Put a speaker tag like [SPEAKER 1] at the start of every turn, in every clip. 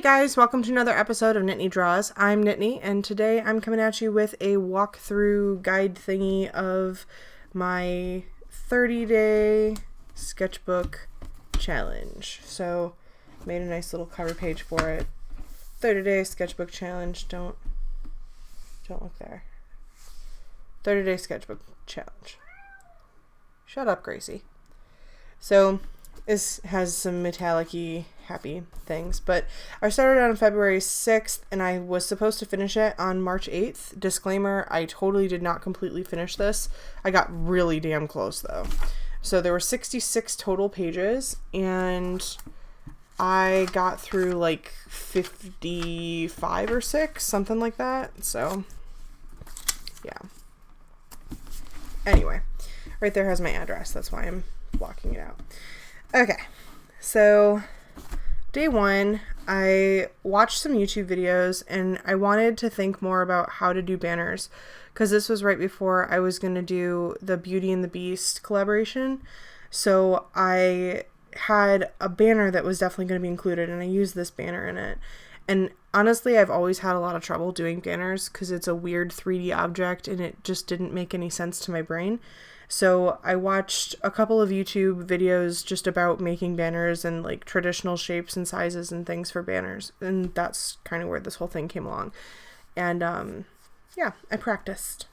[SPEAKER 1] guys, welcome to another episode of Nittani Draws. I'm Nittani, and today I'm coming at you with a walkthrough guide thingy of my 30-day sketchbook challenge. So, made a nice little cover page for it. 30-day sketchbook challenge. Don't look there. 30-day sketchbook challenge. Shut up, Gracie. So, this has some metallic-y happy things, but I started on February 6th and I was supposed to finish it on March 8th. Disclaimer, I totally did not completely finish this. I got really damn close though. So there were 66 total pages and I got through like 55 or 6, something like that. So yeah. Anyway, right there has my address. That's why I'm blocking it out. Okay, so day one, I watched some YouTube videos and I wanted to think more about how to do banners because this was right before I was going to do the Beauty and the Beast collaboration. So I had a banner that was definitely going to be included and I used this banner in it. And honestly, I've always had a lot of trouble doing banners because it's a weird 3D object and it just didn't make any sense to my brain. So I watched a couple of YouTube videos just about making banners and like traditional shapes and sizes and things for banners. And that's kind of where this whole thing came along. And yeah, I practiced.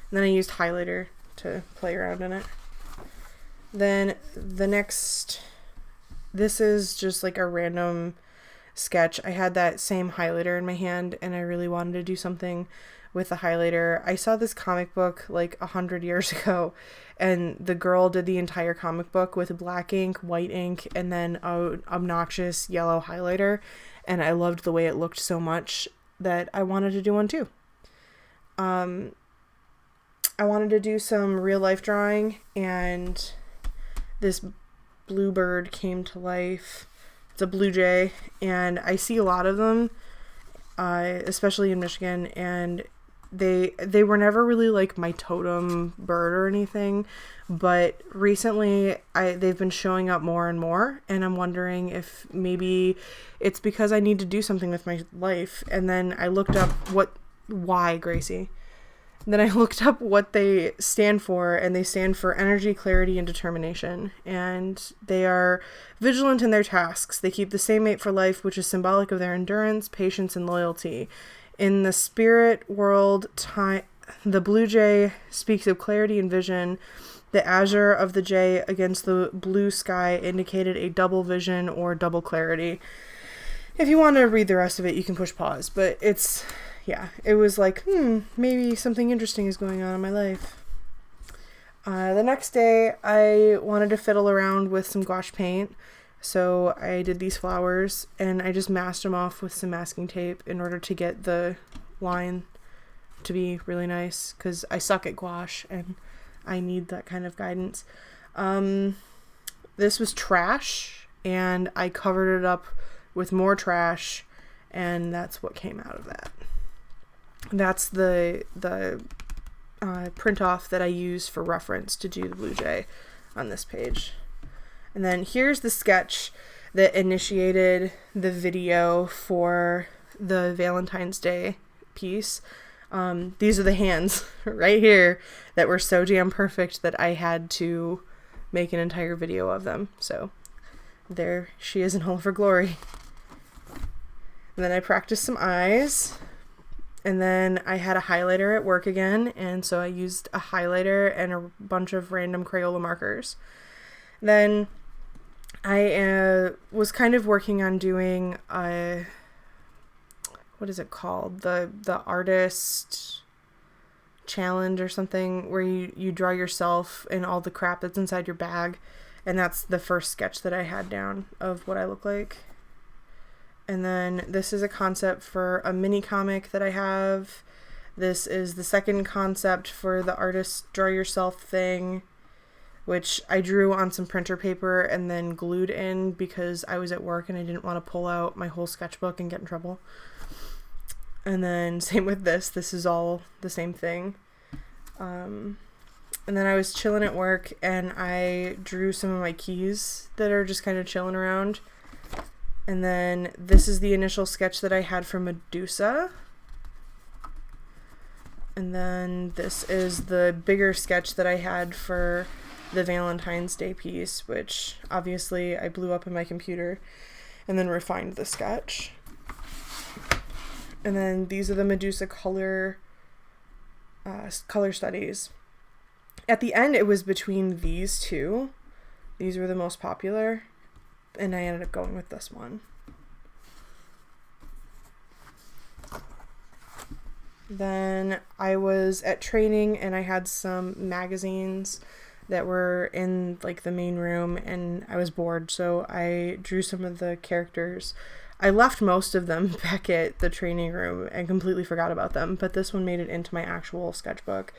[SPEAKER 1] And then I used highlighter to play around in it. Then the next, this is just like a random sketch. I had that same highlighter in my hand and I really wanted to do something with the highlighter. I saw this comic book like 100 years ago and the girl did the entire comic book with black ink, white ink, and then an obnoxious yellow highlighter, and I loved the way it looked so much that I wanted to do one too. I wanted to do some real life drawing and this bluebird came to life. It's a blue jay and I see a lot of them, especially in Michigan, and they were never really like my totem bird or anything, but recently they've been showing up more and more, and I'm wondering if maybe it's because I need to do something with my life. And then I looked up why Gracie. Then I looked up what they stand for, and they stand for energy, clarity, and determination. And they are vigilant in their tasks. They keep the same mate for life, which is symbolic of their endurance, patience, and loyalty. In the spirit world, the blue jay speaks of clarity and vision. The azure of the jay against the blue sky indicated a double vision or double clarity. If you want to read the rest of it, you can push pause, but it's... yeah, it was like, maybe something interesting is going on in my life. The next day, I wanted to fiddle around with some gouache paint, so I did these flowers, and I just masked them off with some masking tape in order to get the line to be really nice, because I suck at gouache, and I need that kind of guidance. This was trash, and I covered it up with more trash, and that's what came out of that. That's the print off that I use for reference to do the blue jay on this page. And then here's the sketch that initiated the video for the Valentine's Day piece. These are the hands right here that were so damn perfect that I had to make an entire video of them. So there she is in all of her glory. And then I practiced some eyes. And then I had a highlighter at work again, and so I used a highlighter and a bunch of random Crayola markers. Then I was kind of working on doing what is it called? The artist challenge or something, where you draw yourself and all the crap that's inside your bag, and that's the first sketch that I had down of what I look like. And then this is a concept for a mini comic that I have. This is the second concept for the artist draw yourself thing, which I drew on some printer paper and then glued in because I was at work and I didn't want to pull out my whole sketchbook and get in trouble. And then same with this. This is all the same thing. And then I was chilling at work and I drew some of my keys that are just kind of chilling around. And then this is the initial sketch that I had for Medusa. And then this is the bigger sketch that I had for the Valentine's Day piece, which obviously I blew up in my computer and then refined the sketch. And then these are the Medusa color studies. At the end, it was between these two. These were the most popular, and I ended up going with this one. Then I was at training, and I had some magazines that were in like the main room, and I was bored, so I drew some of the characters. I left most of them back at the training room and completely forgot about them, but this one made it into my actual sketchbook.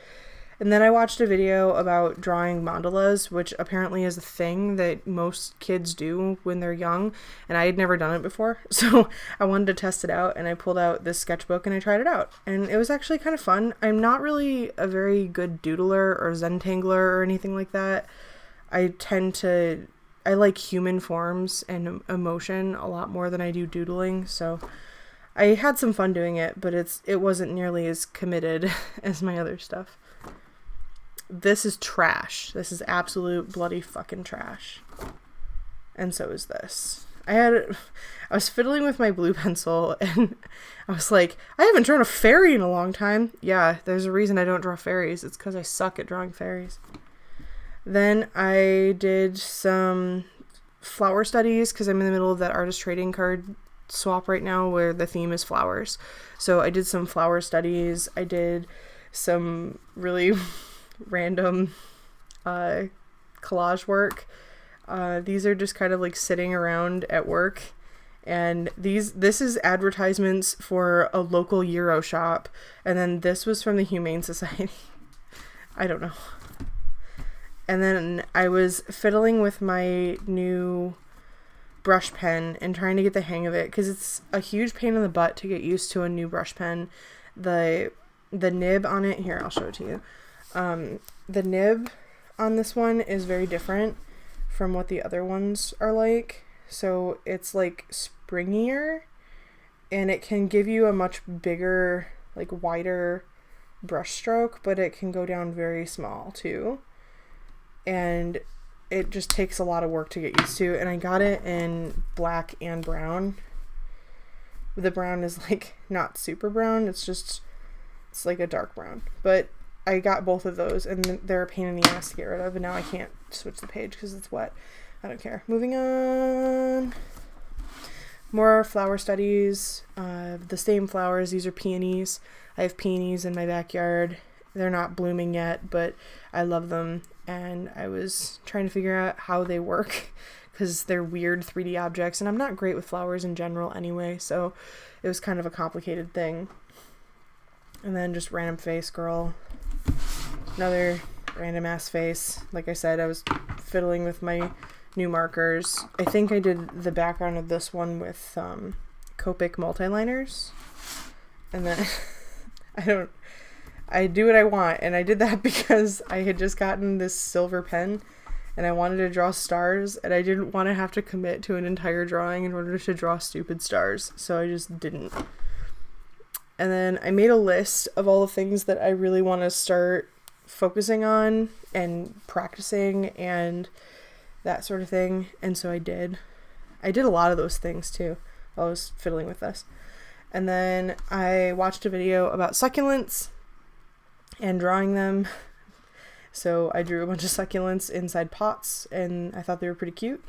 [SPEAKER 1] And then I watched a video about drawing mandalas, which apparently is a thing that most kids do when they're young, and I had never done it before, so I wanted to test it out, and I pulled out this sketchbook and I tried it out, and it was actually kind of fun. I'm not really a very good doodler or Zentangler or anything like that. I like human forms and emotion a lot more than I do doodling, so I had some fun doing it, but it wasn't nearly as committed as my other stuff. This is trash. This is absolute bloody fucking trash. And so is this. I was fiddling with my blue pencil, and I was like, I haven't drawn a fairy in a long time. Yeah, there's a reason I don't draw fairies. It's because I suck at drawing fairies. Then I did some flower studies because I'm in the middle of that artist trading card swap right now where the theme is flowers. So I did some flower studies. I did some really random collage work. These are just kind of like sitting around at work, and this is advertisements for a local Euro shop, and then this was from the Humane Society. I don't know. And then I was fiddling with my new brush pen and trying to get the hang of it, because it's a huge pain in the butt to get used to a new brush pen. The nib on it, here, I'll show it to you. The nib on this one is very different from what the other ones are like. So it's like springier, and it can give you a much bigger, like wider brush stroke, but it can go down very small too. And it just takes a lot of work to get used to. And I got it in black and brown. The brown is like not super brown. It's like a dark brown, but I got both of those, and they're a pain in the ass to get rid of, and now I can't switch the page because it's wet. I don't care. Moving on. More flower studies. The same flowers. These are peonies. I have peonies in my backyard. They're not blooming yet, but I love them, and I was trying to figure out how they work because they're weird 3D objects, and I'm not great with flowers in general anyway, so it was kind of a complicated thing. And then just random face girl. Another random ass face. Like I said, I was fiddling with my new markers. I think I did the background of this one with Copic multiliners. And then I do what I want, and I did that because I had just gotten this silver pen and I wanted to draw stars, and I didn't want to have to commit to an entire drawing in order to draw stupid stars, so I just didn't. And then I made a list of all the things that I really want to start focusing on and practicing and that sort of thing. And so I did a lot of those things too while I was fiddling with this. And then I watched a video about succulents and drawing them. So I drew a bunch of succulents inside pots, and I thought they were pretty cute.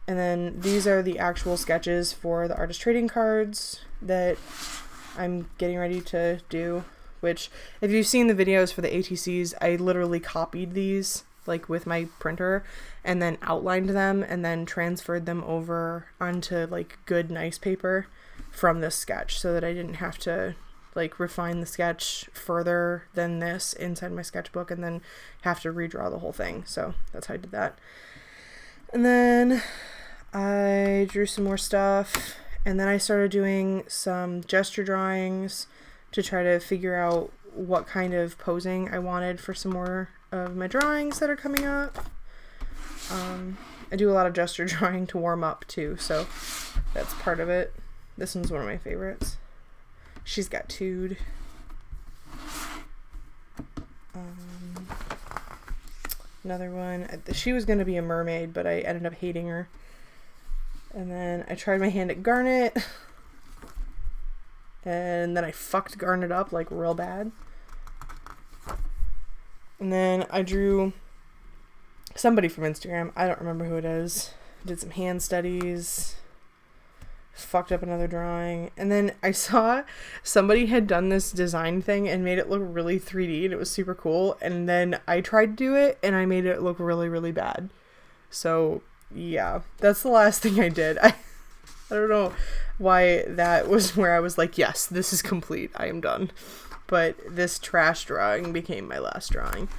[SPEAKER 1] And then these are the actual sketches for the artist trading cards that I'm getting ready to do, which if you've seen the videos for the ATCs, I literally copied these like with my printer and then outlined them and then transferred them over onto like good nice paper from this sketch so that I didn't have to like refine the sketch further than this inside my sketchbook and then have to redraw the whole thing. So that's how I did that. And then I drew some more stuff, and then I started doing some gesture drawings to try to figure out what kind of posing I wanted for some more of my drawings that are coming up. I do a lot of gesture drawing to warm up too, so That's part of it. This one's one of my favorites. She's got Tude. Another one. She was going to be a mermaid, but I ended up hating her. And then I tried my hand at Garnet. And then I fucked Garnet up like real bad. And then I drew somebody from Instagram. I don't remember who it is. Did some hand studies. Fucked up another drawing. And then I saw somebody had done this design thing and made it look really 3D, and it was super cool. And then I tried to do it and I made it look really, really bad. So yeah, that's the last thing I did. I don't know why that was where I was like, yes, this is complete. I am done. But this trash drawing became my last drawing.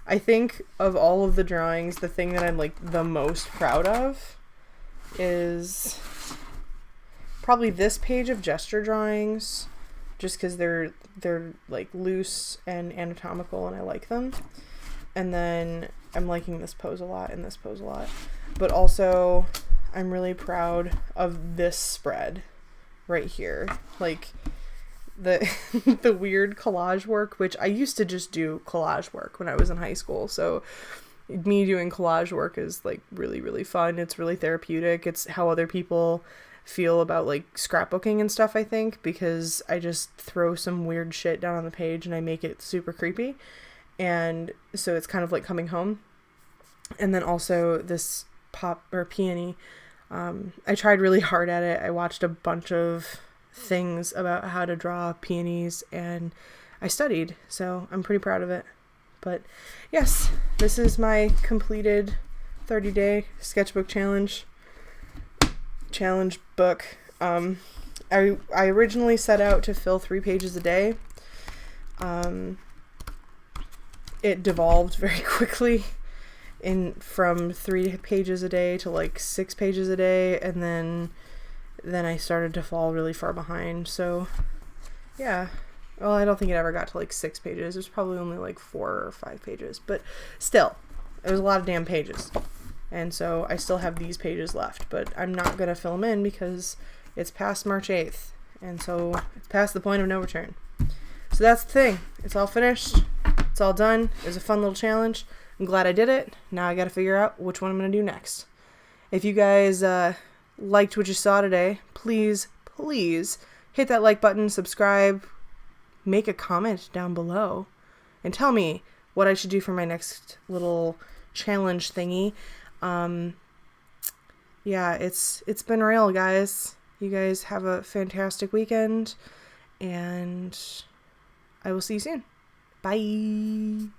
[SPEAKER 1] I think of all of the drawings, the thing that I'm like the most proud of is probably this page of gesture drawings, just because they're like loose and anatomical and I like them. And then I'm liking this pose a lot and this pose a lot. But also I'm really proud of this spread right here. Like the the weird collage work, which I used to just do collage work when I was in high school. So me doing collage work is like really, really fun. It's really therapeutic. It's how other people feel about like scrapbooking and stuff, I think, because I just throw some weird shit down on the page and I make it super creepy. And so it's kind of like coming home. And then also this peony. I tried really hard at it. I watched a bunch of things about how to draw peonies and I studied, so I'm pretty proud of it. But yes, this is my completed 30-day sketchbook challenge book. I originally set out to fill 3 pages a day. It devolved very quickly from 3 pages a day to like 6 pages a day, and then I started to fall really far behind. So yeah, well, I don't think it ever got to like 6 pages. It was probably only like 4 or 5 pages, but still, it was a lot of damn pages. And so I still have these pages left, but I'm not going to fill them in because it's past March 8th. And so it's past the point of no return. So that's the thing. It's all finished. It's all done. It was a fun little challenge. I'm glad I did it. Now I got to figure out which one I'm going to do next. If you guys liked what you saw today, please hit that like button, subscribe, make a comment down below, and tell me what I should do for my next little challenge thingy. Yeah, it's been real, guys. You guys have a fantastic weekend, and I will see you soon. Bye.